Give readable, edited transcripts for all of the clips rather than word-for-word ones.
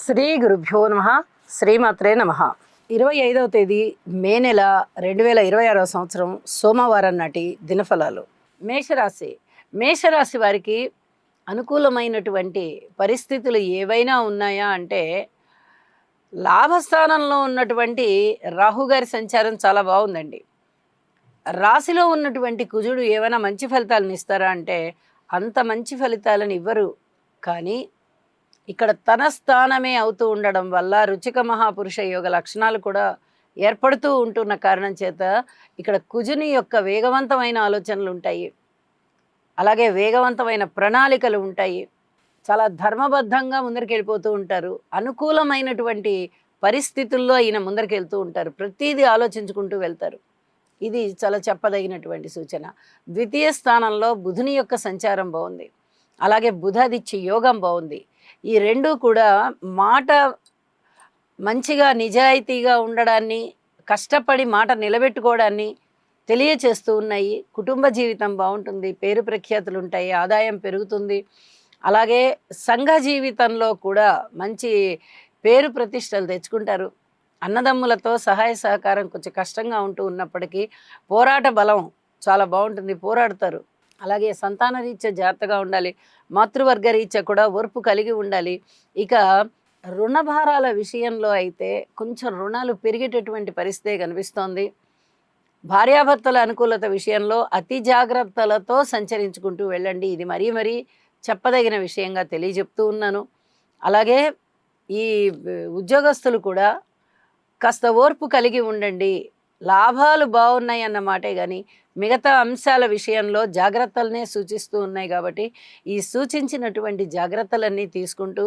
శ్రీ గురుభ్యో నమ. శ్రీమాత్రే నమ. 25వ తేదీ మే నెల 2026వ సంవత్సరం సోమవారం నాటి దినఫలాలు. మేషరాశి వారికి అనుకూలమైనటువంటి పరిస్థితులు ఏవైనా ఉన్నాయా అంటే, లాభస్థానంలో ఉన్నటువంటి రాహుగారి సంచారం చాలా బాగుందండి. రాశిలో ఉన్నటువంటి కుజుడు ఏమైనా మంచి ఫలితాలను ఇస్తారా అంటే అంత మంచి ఫలితాలను ఇవ్వరు. కానీ ఇక్కడ తన స్థానమే అవుతూ ఉండడం వల్ల రుచిక మహాపురుష యోగ లక్షణాలు కూడా ఏర్పడుతూ ఉంటున్న కారణం చేత ఇక్కడ కుజుని యొక్క వేగవంతమైన ఆలోచనలు ఉంటాయి, అలాగే వేగవంతమైన ప్రణాళికలు ఉంటాయి. చాలా ధర్మబద్ధంగా ముందరికెళ్ళిపోతూ ఉంటారు. అనుకూలమైనటువంటి పరిస్థితుల్లో ఈయన ముందరికెళ్తూ ఉంటారు. ప్రతిదీ ఆలోచించుకుంటూ వెళ్తారు. ఇది చాలా చెప్పదగినటువంటి సూచన. ద్వితీయ స్థానంలో బుధుని యొక్క సంచారం బాగుంది, అలాగే బుధాదిత్య యోగం బాగుంది. ఈ రెండు కూడా మాట మంచిగా నిజాయితీగా ఉండడాన్ని, కష్టపడి మాట నిలబెట్టుకోవడాన్ని తెలియచేస్తూ ఉన్నాయి. కుటుంబ జీవితం బాగుంటుంది, పేరు ప్రఖ్యాతులు ఉంటాయి, ఆదాయం పెరుగుతుంది. అలాగే సంఘ జీవితంలో కూడా మంచి పేరు ప్రతిష్టలు తెచ్చుకుంటారు. అన్నదమ్ములతో సహాయ సహకారం కొంచెం కష్టంగా ఉంటూ ఉన్నప్పటికీ పోరాట బలం చాలా బాగుంటుంది, పోరాడతారు. అలాగే సంతాన రీత్యా జాగ్రత్తగా ఉండాలి, మాతృవర్గ రీత్యా కూడా ఓర్పు కలిగి ఉండాలి. ఇక రుణభారాల విషయంలో అయితే కొంచెం రుణాలు పెరిగేటటువంటి పరిస్థితే కనిపిస్తోంది. భార్యాభర్తల అనుకూలత విషయంలో అతి జాగ్రత్తలతో సంచరించుకుంటూ వెళ్ళండి. ఇది మరీ చెప్పదగిన విషయంగా తెలియజెప్తూ ఉన్నాను. అలాగే ఈ ఉద్యోగస్తులు కూడా కాస్త ఓర్పు కలిగి ఉండండి. లాభాలు బాగున్నాయి అన్నమాటే కానీ మిగతా అంశాల విషయంలో జాగ్రత్తలనే సూచిస్తూ ఉన్నాయి. కాబట్టి ఈ సూచించినటువంటి జాగ్రత్తలన్నీ తీసుకుంటూ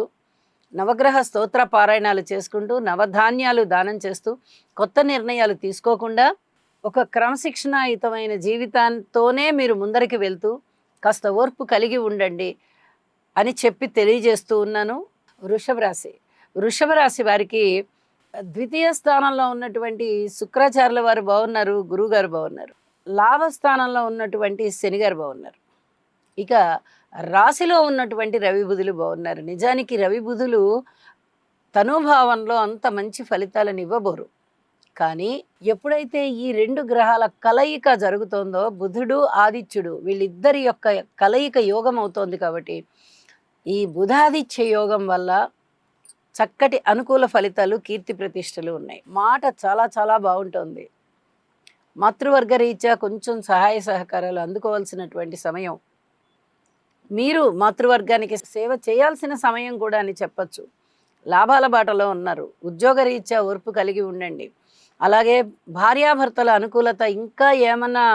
నవగ్రహ స్తోత్ర పారాయణాలు చేసుకుంటూ నవధాన్యాలు దానం చేస్తూ కొత్త నిర్ణయాలు తీసుకోకుండా ఒక క్రమశిక్షణాయుతమైన జీవితంతోనే మీరు ముందరికి వెళ్తూ కాస్త ఓర్పు కలిగి ఉండండి అని చెప్పి తెలియజేస్తూ ఉన్నాను. వృషభ రాశి వారికి ద్వితీయ స్థానంలో ఉన్నటువంటి శుక్రాచార్యుల వారు బాగున్నారు, గురువుగారు బాగున్నారు. లాభస్థానంలో ఉన్నటువంటి శనిగారు బాగున్నారు. ఇక రాశిలో ఉన్నటువంటి రవి బుధులు బాగున్నారు. నిజానికి రవి బుధులు తనుభావంలో అంత మంచి ఫలితాలను ఇవ్వబోరు. కానీ ఎప్పుడైతే ఈ రెండు గ్రహాల కలయిక జరుగుతోందో, బుధుడు ఆదిత్యుడు వీళ్ళిద్దరి యొక్క కలయిక యోగం అవుతోంది. కాబట్టి ఈ బుధాదిత్య యోగం వల్ల చక్కటి అనుకూల ఫలితాలు, కీర్తి ప్రతిష్టలు ఉన్నాయి. మాట చాలా బాగుంటుంది. మాతృవర్గ రీత్యా కొంచెం సహాయ సహకారాలు అందుకోవాల్సినటువంటి సమయం, మీరు మాతృవర్గానికి సేవ చేయాల్సిన సమయం కూడా అని చెప్పచ్చు. లాభాల బాటలో ఉన్నారు. ఉద్యోగ రీత్యా ఓర్పు కలిగి ఉండండి. అలాగే భార్యాభర్తల అనుకూలత ఇంకా ఏమన్నా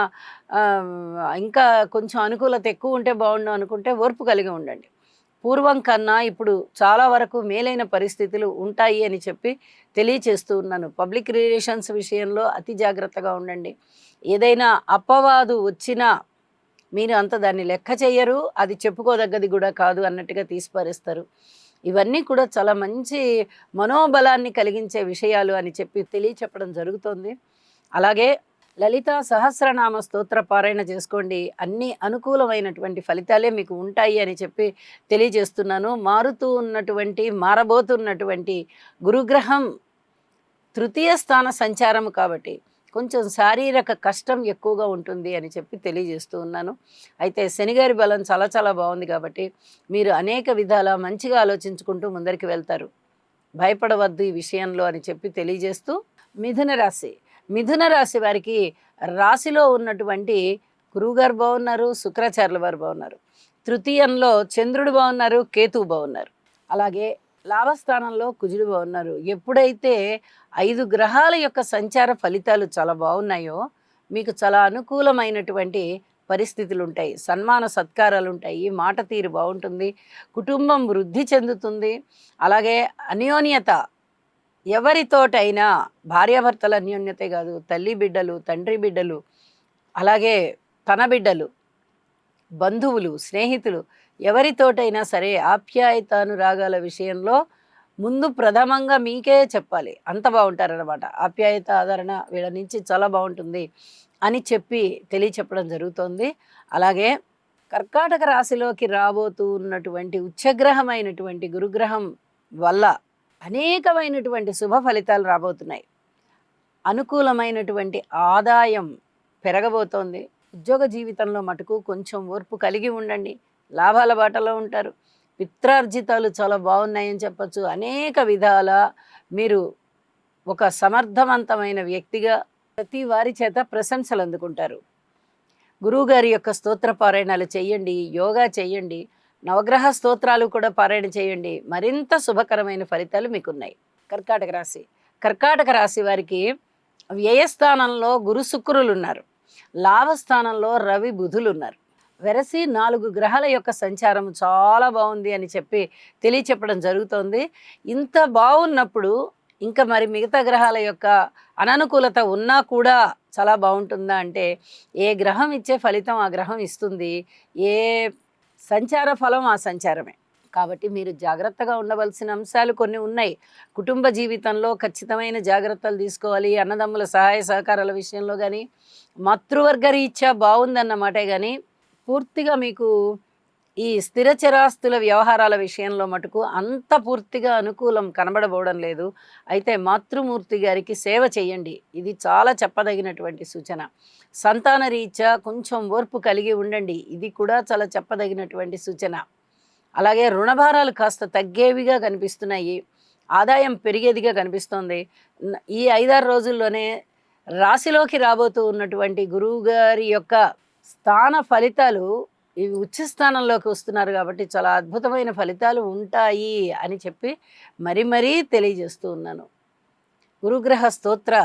ఇంకా కొంచెం అనుకూలత ఎక్కువ ఉంటే బాగుండు అనుకుంటే ఓర్పు కలిగి ఉండండి. పూర్వం కన్నా ఇప్పుడు చాలా వరకు మేలైన పరిస్థితులు ఉంటాయి అని చెప్పి తెలియచేస్తూ ఉన్నాను. పబ్లిక్ రిలేషన్స్ విషయంలో అతి జాగ్రత్తగా ఉండండి. ఏదైనా అపవాదు వచ్చినా మీరు అంత దాన్ని లెక్క చేయరు, అది చెప్పుకోదగ్గది కూడా కాదు అన్నట్టుగా తీసిపారేస్తారు. ఇవన్నీ కూడా చాలా మంచి మనోబలాన్ని కలిగించే విషయాలు అని చెప్పి తెలియచెప్పడం జరుగుతోంది. అలాగే లలితా సహస్రనామ స్తోత్ర పారాయణ చేసుకోండి. అన్ని అనుకూలమైనటువంటి ఫలితాలే మీకు ఉంటాయి అని చెప్పి తెలియజేస్తున్నాను. మారబోతున్నటువంటి గురుగ్రహం తృతీయ స్థాన సంచారం కాబట్టి కొంచెం శారీరక కష్టం ఎక్కువగా ఉంటుంది అని చెప్పి తెలియజేస్తూ ఉన్నాను. అయితే శనిగారి బలం చాలా బాగుంది కాబట్టి మీరు అనేక విధాల మంచిగా ఆలోచించుకుంటూ ముందరికి వెళ్తారు. భయపడవద్దు ఈ విషయంలో అని చెప్పి తెలియజేస్తూ, మిథున రాశి వారికి రాశిలో ఉన్నటువంటి గురువుగారు బాగున్నారు, శుక్రాచార్యుల వారు బాగున్నారు. తృతీయంలో చంద్రుడు బాగున్నారు, కేతువు బాగున్నారు. అలాగే లాభస్థానంలో కుజుడు బాగున్నారు. ఎప్పుడైతే 5 గ్రహాల యొక్క సంచార ఫలితాలు చాలా బాగున్నాయో మీకు చాలా అనుకూలమైనటువంటి పరిస్థితులు ఉంటాయి. సన్మాన సత్కారాలు ఉంటాయి, మాట తీరు బాగుంటుంది, కుటుంబం వృద్ధి చెందుతుంది. అలాగే అన్యోన్యత, ఎవరితోటైనా భార్యాభర్తల అన్యోన్యతే కాదు, తల్లి బిడ్డలు, తండ్రి బిడ్డలు, అలాగే తన బిడ్డలు, బంధువులు, స్నేహితులు, ఎవరితోటైనా సరే ఆప్యాయతానురాగాల విషయంలో ముందు ప్రథమంగా మీకే చెప్పాలి. అంత బాగుంటారనమాట. ఆప్యాయత, ఆదరణ వీళ్ళ నుంచి చాలా బాగుంటుంది అని చెప్పి తెలియచెప్పడం జరుగుతోంది. అలాగే కర్కాటక రాశిలోకి రాబోతూ ఉన్నటువంటి ఉచ్చగ్రహమైనటువంటి గురుగ్రహం వల్ల అనేకమైనటువంటి శుభ ఫలితాలు రాబోతున్నాయి. అనుకూలమైనటువంటి ఆదాయం పెరగబోతోంది. ఉద్యోగ జీవితంలో మటుకు కొంచెం ఓర్పు కలిగి ఉండండి. లాభాల బాటలో ఉంటారు. పిత్రార్జితాలు చాలా బాగున్నాయని చెప్పచ్చు. అనేక విధాల మీరు ఒక సమర్థవంతమైన వ్యక్తిగా ప్రతి వారి చేత ప్రశంసలు అందుకుంటారు. గురువుగారి యొక్క స్తోత్ర పారాయణాలు చేయండి, యోగా చేయండి, నవగ్రహ స్తోత్రాలు కూడా పారాయణ చేయండి. మరింత శుభకరమైన ఫలితాలు మీకున్నాయి. కర్కాటక రాశి. కర్కాటక రాశి వారికి వ్యయస్థానంలో గురు శుక్రులు ఉన్నారు. లాభస్థానంలో రవి బుధులు ఉన్నారు. వెరసి 4 గ్రహాల యొక్క సంచారం చాలా బాగుంది అని చెప్పి తెలియచెప్పడం జరుగుతోంది. ఇంత బాగున్నప్పుడు ఇంకా మరి మిగతా గ్రహాల యొక్క అననుకూలత ఉన్నా కూడా చాలా బాగుంటుందా అంటే, ఏ గ్రహం ఇచ్చే ఫలితం ఆ గ్రహం ఇస్తుంది. ఏ సంచార ఫలం ఆ సంచారమే. కాబట్టి మీరు జాగ్రత్తగా ఉండవలసిన అంశాలు కొన్ని ఉన్నాయి. కుటుంబ జీవితంలో ఖచ్చితమైన జాగ్రత్తలు తీసుకోవాలి. అన్నదమ్ముల సహాయ సహకారాల విషయంలో కానీ, మాతృవర్గ రీత్యా బాగుందన్నమాటే కానీ, పూర్తిగా మీకు ఈ స్థిర చరాస్తుల వ్యవహారాల విషయంలో మటుకు అంత పూర్తిగా అనుకూలం కనబడబోవడం లేదు. అయితే మాతృమూర్తి గారికి సేవ చేయండి. ఇది చాలా చెప్పదగినటువంటి సూచన. సంతాన రీత్యా కొంచెం ఓర్పు కలిగి ఉండండి. ఇది కూడా చాలా చెప్పదగినటువంటి సూచన. అలాగే రుణభారాలు కాస్త తగ్గేవిగా కనిపిస్తున్నాయి. ఆదాయం పెరిగేదిగా కనిపిస్తోంది. ఈ 5-6 రోజుల్లోనే రాశిలోకి రాబోతూ ఉన్నటువంటి గురువు గారి యొక్క స్థాన ఫలితాలు ఇవి ఉచ్చ స్థానంలోకి వస్తున్నారు కాబట్టి చాలా అద్భుతమైన ఫలితాలు ఉంటాయి అని చెప్పి మరీ తెలియజేస్తూ ఉన్నాను. గురుగ్రహ స్తోత్ర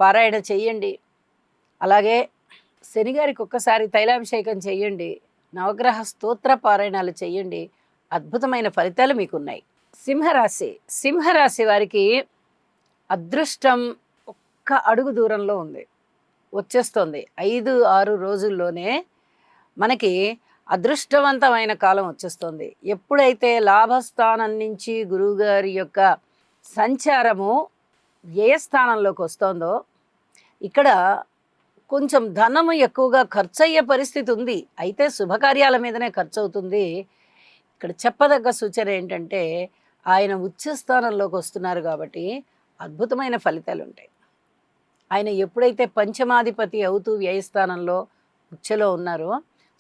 పారాయణ చెయ్యండి. అలాగే శనిగారికి ఒక్కసారి తైలాభిషేకం చెయ్యండి. నవగ్రహ స్తోత్ర పారాయణాలు చెయ్యండి. అద్భుతమైన ఫలితాలు మీకున్నాయి. సింహరాశి. సింహరాశి వారికి అదృష్టం ఒక్క అడుగు దూరంలో ఉంది, వచ్చేస్తుంది. 5-6 రోజుల్లోనే మనకి అదృష్టవంతమైన కాలం వచ్చేస్తుంది. ఎప్పుడైతే లాభస్థానం నుంచి గురువుగారి యొక్క సంచారము వ్యయస్థానంలోకి వస్తుందో, ఇక్కడ కొంచెం ధనము ఎక్కువగా ఖర్చు అయ్యే పరిస్థితి ఉంది. అయితే శుభకార్యాల మీదనే ఖర్చు అవుతుంది. ఇక్కడ చెప్పదగ్గ సూచన ఏంటంటే, ఆయన ఉచ్చస్థానంలోకి వస్తున్నారు కాబట్టి అద్భుతమైన ఫలితాలు ఉంటాయి. ఆయన ఎప్పుడైతే పంచమాధిపతి అవుతూ వ్యయస్థానంలో ఉచ్చలో ఉన్నారో,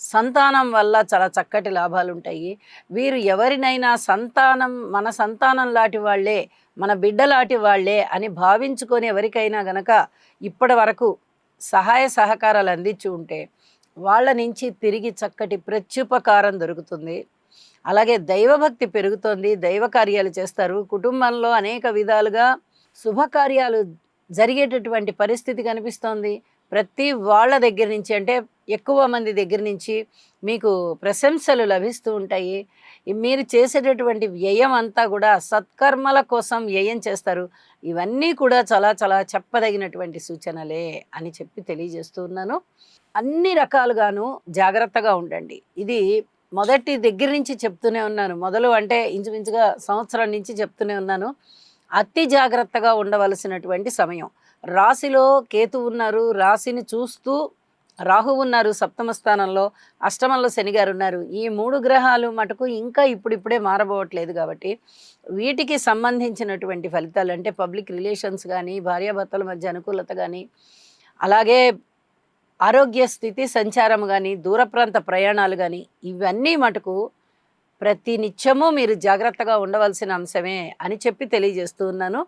సంతానం వల్ల చాలా చక్కటి లాభాలు ఉంటాయి. వీరు ఎవరినైనా మన సంతానం లాంటి వాళ్ళే, మన బిడ్డలాంటి వాళ్ళే అని భావించుకొని ఎవరికైనా గనక ఇప్పటి వరకు సహాయ సహకారాలు అందించి ఉంటే వాళ్ళ నుంచి తిరిగి చక్కటి ప్రత్యుపకారం దొరుకుతుంది. అలాగే దైవభక్తి పెరుగుతుంది. దైవ కార్యాలు చేస్తారు. కుటుంబంలో అనేక విధాలుగా శుభకార్యాలు జరిగేటటువంటి పరిస్థితి కనిపిస్తోంది. ప్రతి వాళ్ళ దగ్గర నుంచి, అంటే ఎక్కువ మంది దగ్గర నుంచి మీకు ప్రశంసలు లభిస్తూ ఉంటాయి. మీరు చేసేటటువంటి వ్యయం అంతా కూడా సత్కర్మల కోసం వ్యయం చేస్తారు. ఇవన్నీ కూడా చాలా చాలా చెప్పదగినటువంటి సూచనలే అని చెప్పి తెలియజేస్తూ ఉన్నాను. అన్ని రకాలుగాను జాగ్రత్తగా ఉండండి. ఇది మొదటి దగ్గర నుంచి చెప్తూనే ఉన్నాను. మొదలు అంటే ఇంచుమించుగా సంవత్సరం నుంచి చెప్తూనే ఉన్నాను. అతి జాగ్రత్తగా ఉండవలసినటువంటి సమయం. రాశిలో కేతు ఉన్నారు, రాశిని చూస్తూ రాహు ఉన్నారు సప్తమ స్థానంలో, అష్టమంలో శనిగారు ఉన్నారు. ఈ 3 గ్రహాలు మటుకు ఇంకా ఇప్పుడిప్పుడే మారబోవట్లేదు కాబట్టి వీటికి సంబంధించినటువంటి ఫలితాలు, అంటే పబ్లిక్ రిలేషన్స్ కానీ, భార్యాభర్తల మధ్య అనుకూలత కానీ, అలాగే ఆరోగ్య స్థితి సంచారం కానీ, దూర ప్రాంత ప్రయాణాలు కానీ, ఇవన్నీ మటుకు ప్రతి నిత్యము మీరు జాగ్రత్తగా ఉండవలసిన అంశమే అని చెప్పి తెలియజేస్తూ ఉన్నాను.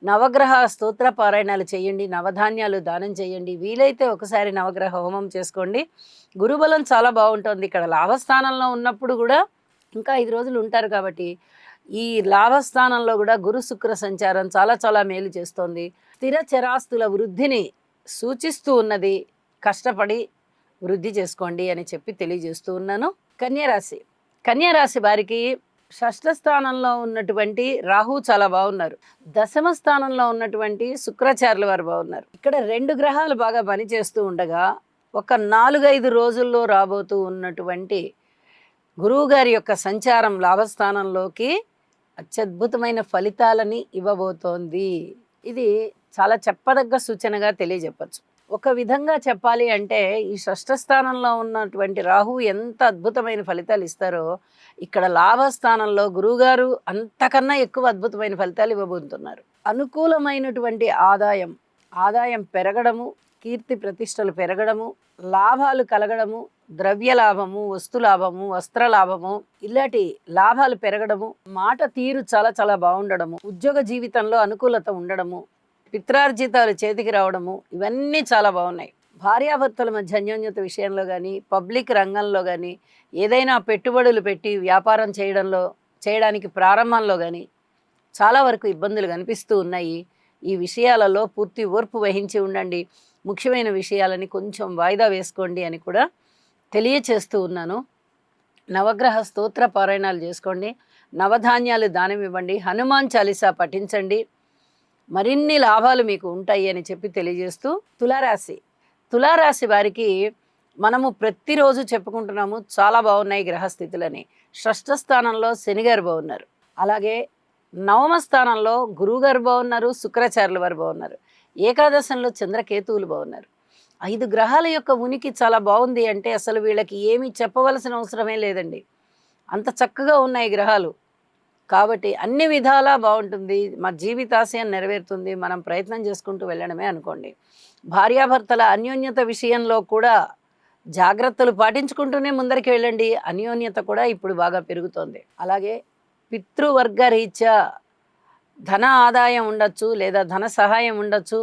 నవగ్రహ స్తోత్ర పారాయణాలు చేయండి. నవధాన్యాలు దానం చేయండి. వీలైతే ఒకసారి నవగ్రహ హోమం చేసుకోండి. గురుబలం చాలా బాగుంటుంది. ఇక్కడ లాభస్థానంలో ఉన్నప్పుడు కూడా ఇంకా 5 రోజులు ఉంటారు కాబట్టి ఈ లాభస్థానంలో కూడా గురు శుక్ర సంచారం చాలా చాలా మేలు చేస్తోంది. స్థిర చరాస్తుల వృద్ధిని సూచిస్తూ ఉన్నది. కష్టపడి వృద్ధి చేసుకోండి అని చెప్పి తెలియజేస్తూ ఉన్నాను. కన్యారాశి. కన్యారాశి వారికి షష్ఠ స్థానంలో ఉన్నటువంటి రాహు చాలా బాగున్నారు. దశమ స్థానంలో ఉన్నటువంటి శుక్రాచార్యుల వారు బాగున్నారు. ఇక్కడ 2 గ్రహాలు బాగా పనిచేస్తూ ఉండగా ఒక 4-5 రోజుల్లో రాబోతూ ఉన్నటువంటి గురువు గారి యొక్క సంచారం లాభస్థానంలోకి అత్యద్భుతమైన ఫలితాలని ఇవ్వబోతోంది. ఇది చాలా చెప్పదగ్గ సూచనగా తెలియజెప్పచ్చు. ఒక విధంగా చెప్పాలి అంటే ఈ షష్ఠ స్థానంలో ఉన్నటువంటి రాహు ఎంత అద్భుతమైన ఫలితాలు ఇస్తారో, ఇక్కడ లాభస్థానంలో గురువుగారు అంతకన్నా ఎక్కువ అద్భుతమైన ఫలితాలు ఇవ్వబోతున్నారు. అనుకూలమైనటువంటి ఆదాయం, ఆదాయం పెరగడము, కీర్తి ప్రతిష్టలు పెరగడము, లాభాలు కలగడము, ద్రవ్య లాభము, వస్తు లాభము, వస్త్ర లాభము, ఇలాంటి లాభాలు పెరగడము, మాట తీరు చాలా చాలా బాగుండడము, ఉద్యోగ జీవితంలో అనుకూలత ఉండడము, పిత్రార్జితాలు చేతికి రావడము, ఇవన్నీ చాలా బాగున్నాయి. భార్యాభర్తల మధ్య అన్యోన్యత విషయంలో కానీ, పబ్లిక్ రంగంలో కానీ, ఏదైనా పెట్టుబడులు పెట్టి వ్యాపారం చేయడానికి ప్రారంభంలో కానీ చాలా వరకు ఇబ్బందులు కనిపిస్తూ ఉన్నాయి. ఈ విషయాలలో పూర్తి ఓర్పు వహించి ఉండండి. ముఖ్యమైన విషయాలని కొంచెం వాయిదా వేసుకోండి అని కూడా తెలియచేస్తూ ఉన్నాను. నవగ్రహ స్తోత్ర పారాయణాలు చేసుకోండి, నవధాన్యాలు దానం ఇవ్వండి, హనుమాన్ చాలీసా పఠించండి, మరిన్ని లాభాలు మీకు ఉంటాయి అని చెప్పి తెలియజేస్తూ, తులారాశి వారికి మనము ప్రతిరోజు చెప్పుకుంటున్నాము చాలా బాగున్నాయి గ్రహస్థితులని. షష్ఠ స్థానంలో శనిగారు బాగున్నారు, అలాగే నవమ స్థానంలో గురువుగారు బాగున్నారు, శుక్రాచార్యుల వారు బాగున్నారు, ఏకాదశంలో చంద్రకేతువులు బాగున్నారు. 5 గ్రహాల యొక్క ఉనికి చాలా బాగుంది అంటే అసలు వీళ్ళకి ఏమీ చెప్పవలసిన అవసరమే లేదండి, అంత చక్కగా ఉన్నాయి గ్రహాలు. కాబట్టి అన్ని విధాలా బాగుంటుంది, మా జీవితాశయం నెరవేరుతుంది, మనం ప్రయత్నం చేసుకుంటూ వెళ్ళడమే అనుకోండి. భార్యాభర్తల అన్యోన్యత విషయంలో కూడా జాగ్రత్తలు పాటించుకుంటూనే ముందరికి వెళ్ళండి, అన్యోన్యత కూడా ఇప్పుడు బాగా పెరుగుతోంది. అలాగే పితృవర్గ రీత్యా ధన ఆదాయం ఉండొచ్చు, లేదా ధన సహాయం ఉండొచ్చు,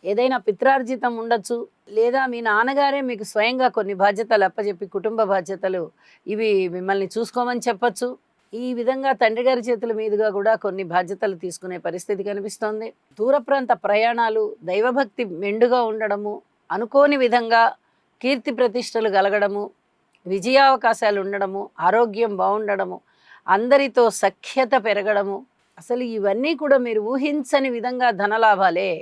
ఏదైనా పిత్రార్జితం ఉండొచ్చు, లేదా మీ నాన్నగారే మీకు స్వయంగా కొన్ని బాధ్యతలు అప్పచెప్పి కుటుంబ బాధ్యతలు ఇవి మిమ్మల్ని చూసుకోమని చెప్పచ్చు. ఈ విధంగా తండ్రి గారి చేతుల మీదుగా కూడా కొన్ని బాధ్యతలు తీసుకునే పరిస్థితి కనిపిస్తోంది. దూర ప్రాంత ప్రయాణాలు, దైవభక్తి మెండుగా ఉండడము, అనుకోని విధంగా కీర్తి ప్రతిష్టలు కలగడము, విజయావకాశాలు ఉండడము, ఆరోగ్యం బాగుండడము, అందరితో సఖ్యత పెరగడము, అసలు ఇవన్నీ కూడా మీరు ఊహించని విధంగా ధనలాభాలే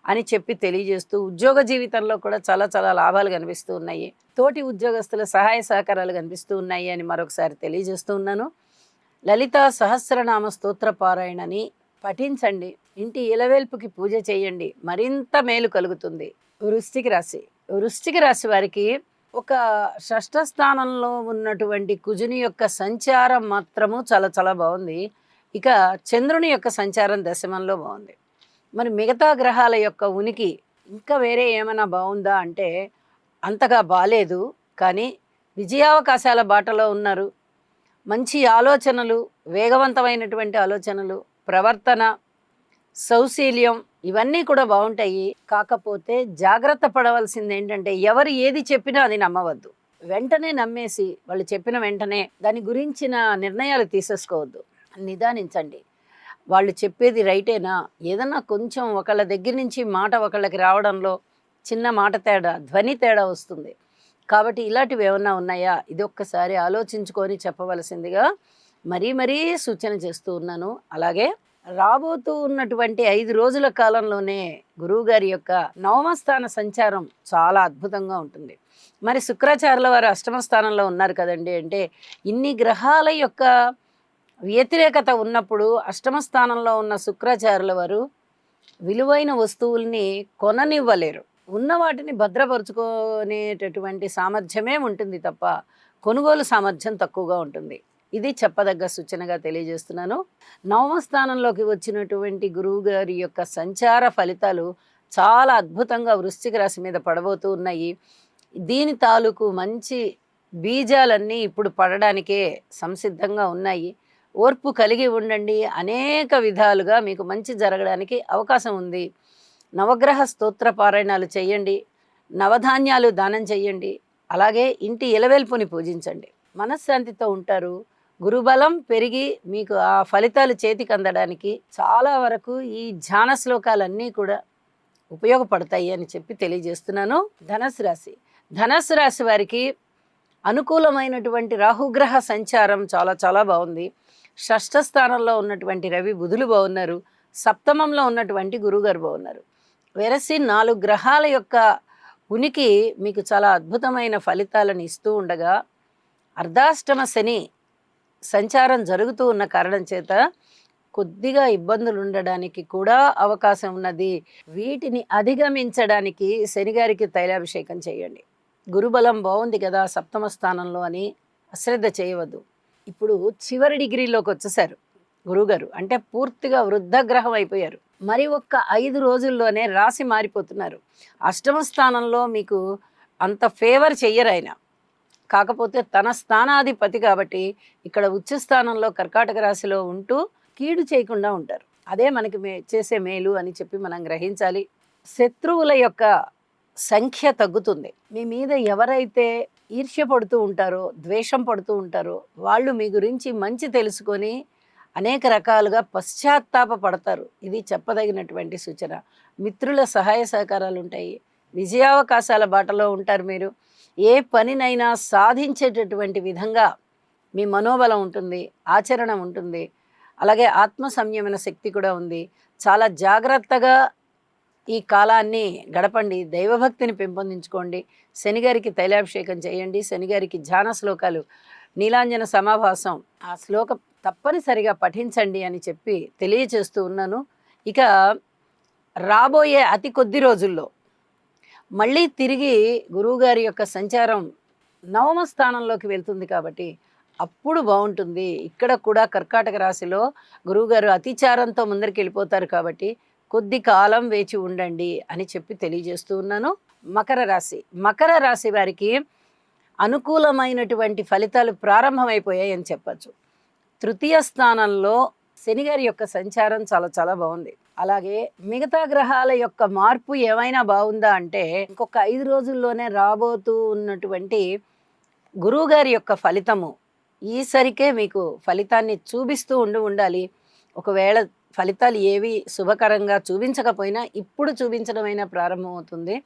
అని చెప్పి తెలియజేస్తూ, ఉద్యోగ జీవితంలో కూడా చాలా చాలా లాభాలు కనిపిస్తూ ఉన్నాయి, తోటి ఉద్యోగస్తుల సహాయ సహకారాలు కనిపిస్తూ ఉన్నాయి అని మరొకసారి తెలియజేస్తూ ఉన్నాను. లలితా సహస్రనామ స్తోత్ర పారాయణని పఠించండి, ఇంటి ఇలవేల్పుకి పూజ చేయండి, మరింత మేలు కలుగుతుంది. వృశ్చిక రాశి వారికి ఒక షష్ఠ స్థానంలో ఉన్నటువంటి కుజుని యొక్క సంచారం మాత్రము చాలా చాలా బాగుంది. ఇక చంద్రుని యొక్క సంచారం దశమంలో బాగుంది. మరి మిగతా గ్రహాల యొక్క ఉనికి ఇంకా వేరే ఏమైనా బాగుందా అంటే అంతగా బాలేదు, కానీ విజయావకాశాల బాటలో ఉన్నారు. మంచి ఆలోచనలు, వేగవంతమైనటువంటి ఆలోచనలు, ప్రవర్తన, సౌశీల్యం ఇవన్నీ కూడా బాగుంటాయి. కాకపోతే జాగ్రత్త పడవలసింది ఏంటంటే ఎవరు ఏది చెప్పినా అది నమ్మవద్దు. వెంటనే నమ్మేసి వాళ్ళు చెప్పిన వెంటనే దాని గురించిన నిర్ణయాలు తీసేసుకోవద్దు, నిదానించండి. వాళ్ళు చెప్పేది రైటేనా, ఏదన్నా కొంచెం ఒకళ్ళ దగ్గర నుంచి మాట ఒకళ్ళకి రావడంలో చిన్న మాట తేడా, ధ్వని తేడా వస్తుంది. కాబట్టి ఇలాంటివి ఏమన్నా ఉన్నాయా, ఇది ఒక్కసారి ఆలోచించుకొని చెప్పవలసిందిగా మరీ సూచన చేస్తూ ఉన్నాను. అలాగే రాబోతూ ఉన్నటువంటి 5 రోజుల కాలంలోనే గురువుగారి యొక్క నవమస్థాన సంచారం చాలా అద్భుతంగా ఉంటుంది. మరి శుక్రాచార్యుల వారు అష్టమ స్థానంలో ఉన్నారు కదండి, అంటే ఇన్ని గ్రహాల యొక్క వ్యతిరేకత ఉన్నప్పుడు అష్టమ స్థానంలో ఉన్న శుక్రాచార్యుల వారు విలువైన వస్తువుల్ని కొననివ్వలేరు. ఉన్న వాటిని భద్రపరుచుకునేటటువంటి సామర్థ్యమే ఉంటుంది తప్ప కొనుగోలు సామర్థ్యం తక్కువగా ఉంటుంది. ఇది చెప్పదగ్గ సూచనగా తెలియజేస్తున్నాను. నవమ స్థానంలోకి వచ్చినటువంటి గురువు గారి యొక్క సంచార ఫలితాలు చాలా అద్భుతంగా వృశ్చిక రాశి మీద పడబోతూ ఉన్నాయి. దీని తాలూకు మంచి బీజాలన్నీ ఇప్పుడు పడడానికే సంసిద్ధంగా ఉన్నాయి. ఓర్పు కలిగి ఉండండి, అనేక విధాలుగా మీకు మంచి జరగడానికి అవకాశం ఉంది. నవగ్రహ స్తోత్ర పారాయణాలు చేయండి, నవధాన్యాలు దానం చేయండి, అలాగే ఇంటి ఇలవేల్పుని పూజించండి, మనశ్శాంతితో ఉంటారు. గురుబలం పెరిగి మీకు ఆ ఫలితాలు చేతికి అందడానికి చాలా వరకు ఈ ధ్యాన శ్లోకాలన్నీ కూడా ఉపయోగపడతాయి అని చెప్పి తెలియజేస్తున్నాను. ధనస్సు రాశి వారికి అనుకూలమైనటువంటి రాహుగ్రహ సంచారం చాలా చాలా బాగుంది. షష్ఠ స్థానంలో ఉన్నటువంటి రవి బుధులు బాగున్నారు, సప్తమంలో ఉన్నటువంటి గురుగారు బాగున్నారు. వెరసి 4 గ్రహాల యొక్క ఉనికి మీకు చాలా అద్భుతమైన ఫలితాలను ఇస్తూ ఉండగా అర్ధాష్టమ శని సంచారం జరుగుతూ ఉన్న కారణం చేత కొద్దిగా ఇబ్బందులు ఉండడానికి కూడా అవకాశం ఉన్నది. వీటిని అధిగమించడానికి శనిగారికి తైలాభిషేకం చేయండి. గురుబలం బాగుంది కదా సప్తమ స్థానంలో అని అశ్రద్ధ చేయవద్దు. ఇప్పుడు చివరి డిగ్రీలోకి వచ్చేసారు గురువుగారు, అంటే పూర్తిగా వృద్ధగ్రహం అయిపోయారు. మరి ఒక్క 5 రోజుల్లోనే రాశి మారిపోతున్నారు. అష్టమ స్థానంలో మీకు అంత ఫేవర్ చెయ్యరు ఆయన. కాకపోతే తన స్థానాధిపతి కాబట్టి ఇక్కడ ఉచ్చ స్థానంలో కర్కాటక రాశిలో ఉంటూ కీడు చేయకుండా ఉంటారు. అదే మనకి చేసే మేలు అని చెప్పి మనం గ్రహించాలి. శత్రువుల యొక్క సంఖ్య తగ్గుతుంది. మీ మీద ఎవరైతే ఈర్ష్య పడుతూ ఉంటారో, ద్వేషం పడుతూ ఉంటారో వాళ్ళు మీ గురించి మంచి తెలుసుకొని అనేక రకాలుగా పశ్చాత్తాప పడతారు. ఇది చెప్పదగినటువంటి సూచన. మిత్రుల సహాయ సహకారాలు ఉంటాయి. విజయావకాశాల బాటలో ఉంటారు మీరు. ఏ పనినైనా సాధించేటటువంటి విధంగా మీ మనోబలం ఉంటుంది, ఆచరణ ఉంటుంది. అలాగే ఆత్మ సంయమన శక్తి కూడా ఉంది. చాలా జాగ్రత్తగా ఈ కాలాన్ని గడపండి. దైవభక్తిని పెంపొందించుకోండి. శనిగారికి తైలాభిషేకం చేయండి. శనిగారికి ధ్యాన శ్లోకాలు, నీలాంజన సమాభాసం ఆ శ్లోకం తప్పనిసరిగా పఠించండి అని చెప్పి తెలియచేస్తూ ఉన్నాను. ఇక రాబోయే అతి కొద్ది రోజుల్లో మళ్ళీ తిరిగి గురువుగారి యొక్క సంచారం నవమ స్థానంలోకి వెళ్తుంది కాబట్టి అప్పుడు బాగుంటుంది. ఇక్కడ కూడా కర్కాటక రాశిలో గురువుగారు అతిచారంతో ముందరికి వెళ్ళిపోతారు కాబట్టి కొద్ది కాలం వేచి ఉండండి అని చెప్పి తెలియజేస్తూ ఉన్నాను. మకర రాశి వారికి అనుకూలమైనటువంటి ఫలితాలు ప్రారంభమైపోయాయి అని చెప్పచ్చు. తృతీయ స్థానంలో శనిగారి యొక్క సంచారం చాలా చాలా బాగుంది. అలాగే మిగతా గ్రహాల యొక్క మార్పు ఏమైనా బాగుందా అంటే ఇంకొక 5 రోజుల్లోనే రాబోతూ ఉన్నటువంటి గురువుగారి యొక్క ఫలితము ఈసరికే మీకు ఫలితాన్ని చూపిస్తూ ఉండాలి. ఒకవేళ ఫలితాలు ఏవి శుభకరంగా చూపించకపోయినా ఇప్పుడు చూపించడమైనా ప్రారంభమవుతుంది.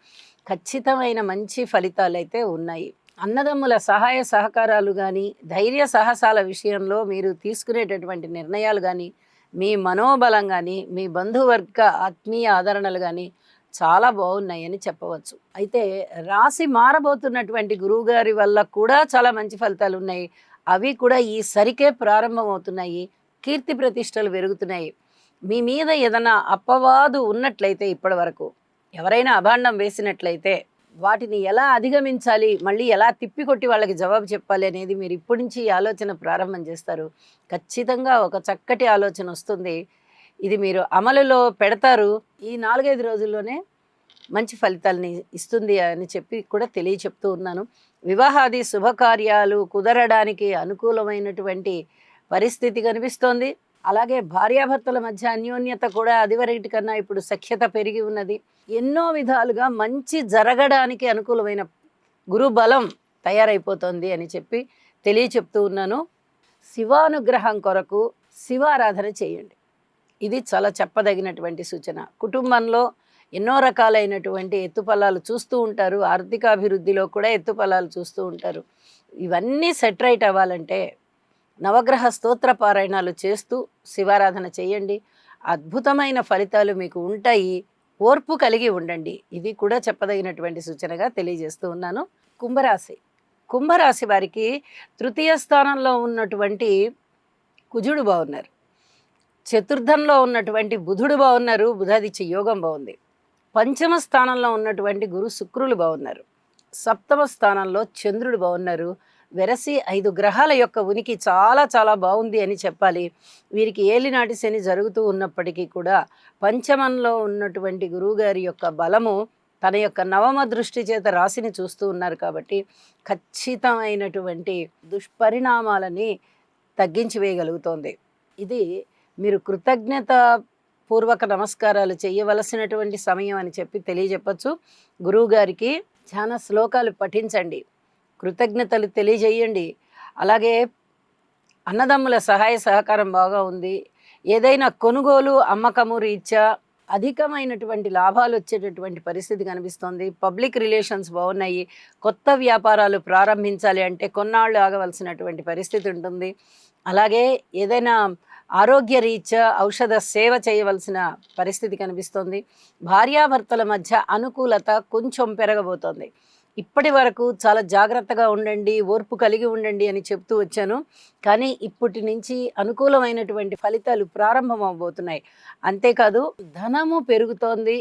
ఖచ్చితమైన మంచి ఫలితాలు అయితే ఉన్నాయి. అన్నదమ్ముల సహాయ సహకారాలు కానీ, ధైర్య సాహసాల విషయంలో మీరు తీసుకునేటటువంటి నిర్ణయాలు కానీ, మీ మనోబలం కానీ, మీ బంధువర్గ ఆత్మీయ ఆదరణలు కానీ చాలా బాగున్నాయని చెప్పవచ్చు. అయితే రాశి మారబోతున్నటువంటి గురువుగారి వల్ల కూడా చాలా మంచి ఫలితాలు ఉన్నాయి. అవి కూడా ఈ సరికే ప్రారంభమవుతున్నాయి. కీర్తి ప్రతిష్టలు పెరుగుతున్నాయి. మీ మీద ఏదైనా అపవాదు ఉన్నట్లయితే ఇప్పటి వరకు ఎవరైనా అభాండం వేసినట్లయితే వాటిని ఎలా అధిగమించాలి, మళ్ళీ ఎలా తిప్పికొట్టి వాళ్ళకి జవాబు చెప్పాలి అనేది మీరు ఇప్పటి నుంచి ఈ ఆలోచన ప్రారంభం చేస్తారు. ఖచ్చితంగా ఒక చక్కటి ఆలోచన వస్తుంది. ఇది మీరు అమలులో పెడతారు. ఈ 4-5 రోజుల్లోనే మంచి ఫలితాలని ఇస్తుంది అని చెప్పి కూడా తెలియచెప్తూ ఉన్నాను. వివాహాది శుభకార్యాలు కుదరడానికి అనుకూలమైనటువంటి పరిస్థితి కనిపిస్తోంది. అలాగే భార్యాభర్తల మధ్య అన్యోన్యత కూడా అదివరకటి కన్నా ఇప్పుడు సఖ్యత పెరిగి ఉన్నది. ఎన్నో విధాలుగా మంచి జరగడానికి అనుకూలమైన గురుబలం తయారైపోతుంది అని చెప్పి తెలియచెప్తూ ఉన్నాను. శివానుగ్రహం కొరకు శివారాధన చేయండి. ఇది చాలా చెప్పదగినటువంటి సూచన. కుటుంబంలో ఎన్నో రకాలైనటువంటి ఎత్తుపల్లాలు చూస్తూ ఉంటారు. ఆర్థికాభివృద్ధిలో కూడా ఎత్తుపల్లాలు చూస్తూ ఉంటారు. ఇవన్నీ సెట్ రైట్ అవ్వాలంటే నవగ్రహ స్తోత్ర పారాయణాలు చేస్తూ శివారాధన చేయండి. అద్భుతమైన ఫలితాలు మీకు ఉంటాయి. ఓర్పు కలిగి ఉండండి. ఇది కూడా చెప్పదగినటువంటి సూచనగా తెలియజేస్తూ ఉన్నాను. కుంభరాశి వారికి తృతీయ స్థానంలో ఉన్నటువంటి కుజుడు బాగున్నారు. చతుర్థంలో ఉన్నటువంటి బుధుడు బాగున్నారు. బుధాదిత్య యోగం బాగుంది. పంచమ స్థానంలో ఉన్నటువంటి గురు శుక్రులు బాగున్నారు. సప్తమ స్థానంలో చంద్రుడు బాగున్నారు. వెరసి 5 గ్రహాల యొక్క ఉనికి చాలా చాలా బాగుంది అని చెప్పాలి. వీరికి ఏలినాటి శని జరుగుతూ ఉన్నప్పటికీ కూడా పంచమంలో ఉన్నటువంటి గురువుగారి యొక్క బలము తన యొక్క నవమ దృష్టి చేత రాశిని చూస్తూ ఉన్నారు కాబట్టి ఖచ్చితమైనటువంటి దుష్పరిణామాలని తగ్గించి వేయగలుగుతోంది. ఇది మీరు కృతజ్ఞత పూర్వక నమస్కారాలు చేయవలసినటువంటి సమయం అని చెప్పి తెలియజెప్పచ్చు. గురువుగారికి ధ్యాన శ్లోకాలు పఠించండి, కృతజ్ఞతలు తెలియజేయండి. అలాగే అన్నదమ్ముల సహాయ సహకారం బాగా ఉంది. ఏదైనా కొనుగోలు అమ్మకము రీత్యా అధికమైనటువంటి లాభాలు వచ్చేటటువంటి పరిస్థితి కనిపిస్తోంది. పబ్లిక్ రిలేషన్స్ బాగున్నాయి. కొత్త వ్యాపారాలు ప్రారంభించాలి అంటే కొన్నాళ్ళు ఆగవలసినటువంటి పరిస్థితి ఉంటుంది. అలాగే ఏదైనా ఆరోగ్య రీత్యా ఔషధ సేవ చేయవలసిన పరిస్థితి కనిపిస్తోంది. భార్యాభర్తల మధ్య అనుకూలత కొంచెం పెరగబోతోంది. ఇప్పటి వరకు చాలా జాగ్రత్తగా ఉండండి, ఓర్పు కలిగి ఉండండి అని చెప్తూ వచ్చాను. కానీ ఇప్పటి నుంచి అనుకూలమైనటువంటి ఫలితాలు ప్రారంభం అవ్వబోతున్నాయి. అంతేకాదు ధనము పెరుగుతోంది,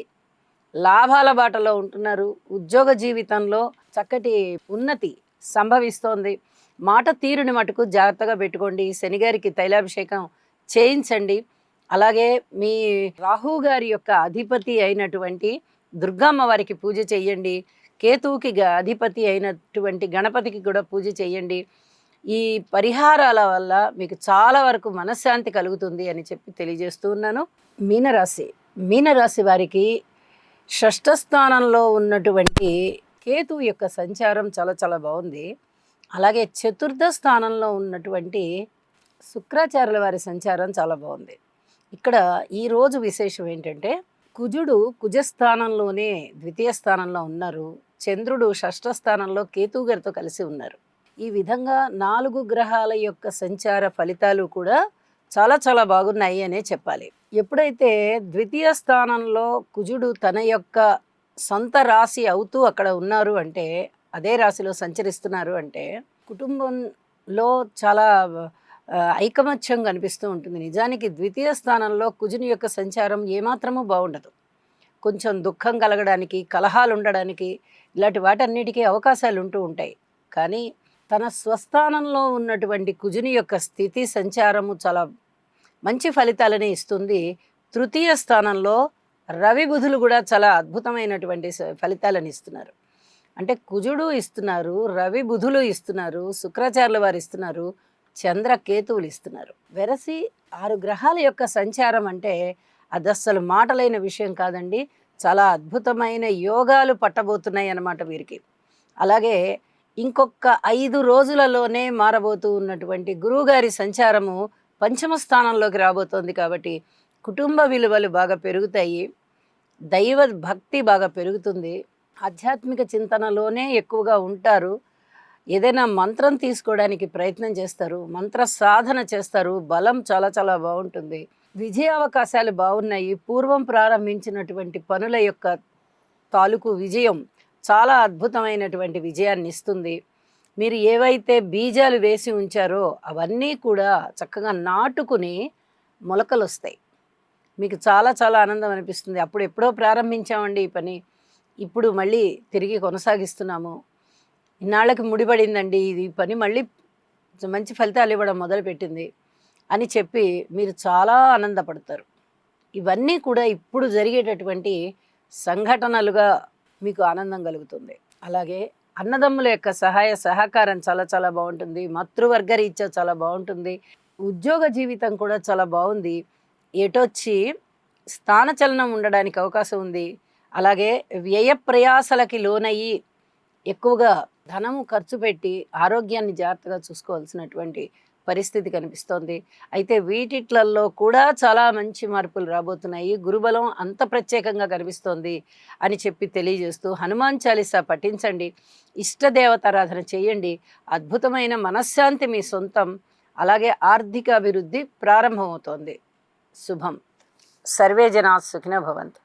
లాభాల బాటలో ఉంటున్నారు, ఉద్యోగ జీవితంలో చక్కటి ఉన్నతి సంభవిస్తోంది. మాట తీరుని మటుకు జాగ్రత్తగా పెట్టుకోండి. శనిగారికి తైలాభిషేకం చేయించండి. అలాగే మీ రాహు గారి యొక్క అధిపతి అయినటువంటి దుర్గమ్మ వారికి పూజ చెయ్యండి. కేతువుకి అధిపతి అయినటువంటి గణపతికి కూడా పూజ చెయ్యండి. ఈ పరిహారాల వల్ల మీకు చాలా వరకు మనశ్శాంతి కలుగుతుంది అని చెప్పి తెలియజేస్తూ ఉన్నాను. మీనరాశి వారికి షష్ఠ స్థానంలో ఉన్నటువంటి కేతువు యొక్క సంచారం చాలా చాలా బాగుంది. అలాగే చతుర్థ స్థానంలో ఉన్నటువంటి శుక్రాచార్యుల వారి సంచారం చాలా బాగుంది. ఇక్కడ ఈరోజు విశేషం ఏంటంటే కుజుడు కుజస్థానంలోనే ద్వితీయ స్థానంలో ఉన్నారు, చంద్రుడు షష్ఠ స్థానంలో కేతువు గారితో కలిసి ఉన్నారు. ఈ విధంగా 4 గ్రహాల యొక్క సంచార ఫలితాలు కూడా చాలా చాలా బాగున్నాయి అనే చెప్పాలి. ఎప్పుడైతే ద్వితీయ స్థానంలో కుజుడు తన యొక్క సొంత రాశి అవుతూ అక్కడ ఉన్నారు అంటే, అదే రాశిలో సంచరిస్తున్నారు అంటే కుటుంబంలో చాలా ఐకమత్యం కనిపిస్తూ ఉంటుంది. నిజానికి ద్వితీయ స్థానంలో కుజుని యొక్క సంచారం ఏమాత్రమూ బాగుండదు. కొంచెం దుఃఖం కలగడానికి, కలహాలు ఉండడానికి, ఇలాంటి వాటన్నిటికీ అవకాశాలు ఉంటూ ఉంటాయి. కానీ తన స్వస్థానంలో ఉన్నటువంటి కుజుని యొక్క స్థితి సంచారము చాలా మంచి ఫలితాలని ఇస్తుంది. తృతీయ స్థానంలో రవి బుధులు కూడా చాలా అద్భుతమైనటువంటి ఫలితాలను ఇస్తున్నారు. అంటే కుజుడు ఇస్తున్నారు, రవి బుధులు ఇస్తున్నారు, శుక్రాచార్యుల వారు ఇస్తున్నారు, చంద్ర కేతువులు ఇస్తున్నారు. వెరసి 6 గ్రహాల యొక్క సంచారం అంటే అది అస్సలు మాటలైన విషయం కాదండి. చాలా అద్భుతమైన యోగాలు పట్టబోతున్నాయి అన్నమాట వీరికి. అలాగే ఇంకొక 5 రోజులలోనే మారబోతూ ఉన్నటువంటి గురువుగారి సంచారము పంచమ స్థానంలోకి రాబోతోంది. కాబట్టి కుటుంబ విలువలు బాగా పెరుగుతాయి, దైవ భక్తి బాగా పెరుగుతుంది, ఆధ్యాత్మిక చింతనలోనే ఎక్కువగా ఉంటారు. ఏదైనా మంత్రం తీసుకోవడానికి ప్రయత్నం చేస్తారు, మంత్ర సాధన చేస్తారు, బలం చాలా చాలా బాగుంటుంది, విజయ అవకాశాలు బాగున్నాయి. పూర్వం ప్రారంభించినటువంటి పనుల యొక్క తాలూకు విజయం చాలా అద్భుతమైనటువంటి విజయాన్ని ఇస్తుంది. మీరు ఏవైతే బీజాలు వేసి ఉంచారో అవన్నీ కూడా చక్కగా నాటుకుని మొలకలు వస్తాయి. మీకు చాలా చాలా ఆనందం అనిపిస్తుంది. అప్పుడు ఎప్పుడో ప్రారంభించామండి ఈ పని, ఇప్పుడు మళ్ళీ తిరిగి కొనసాగిస్తున్నాము, ఇన్నాళ్ళకి ముడిపడిందండి ఇది పని, మళ్ళీ మంచి ఫలితాలు ఇవ్వడం మొదలుపెట్టింది అని చెప్పి మీరు చాలా ఆనందపడతారు. ఇవన్నీ కూడా ఇప్పుడు జరిగేటటువంటి సంఘటనలుగా మీకు ఆనందం కలుగుతుంది. అలాగే అన్నదమ్ముల యొక్క సహాయ సహకారం చాలా చాలా బాగుంటుంది, మాతృవర్గ రీత్యా చాలా బాగుంటుంది, ఉద్యోగ జీవితం కూడా చాలా బాగుంది. ఎటొచ్చి స్థానచలనం ఉండడానికి అవకాశం ఉంది. అలాగే వ్యయ ప్రయాసలకి లోనయ్యి ఎక్కువగా ధనము ఖర్చు పెట్టి ఆరోగ్యాన్ని జాగ్రత్తగా చూసుకోవాల్సినటువంటి పరిస్థితి కనిపిస్తోంది. అయితే వీటిట్లలో కూడా చాలా మంచి మార్పులు రాబోతున్నాయి. గురుబలం అంత ప్రత్యేకంగా కనిపిస్తోంది అని చెప్పి తెలియజేస్తూ హనుమాన్ చాలీసా పఠించండి, ఇష్టదేవతారాధన చేయండి, అద్భుతమైన మనశ్శాంతి మీ సొంతం. అలాగే ఆర్థిక అభివృద్ధి ప్రారంభమవుతోంది. శుభం. సర్వే జనా సుఖినో భవంతు.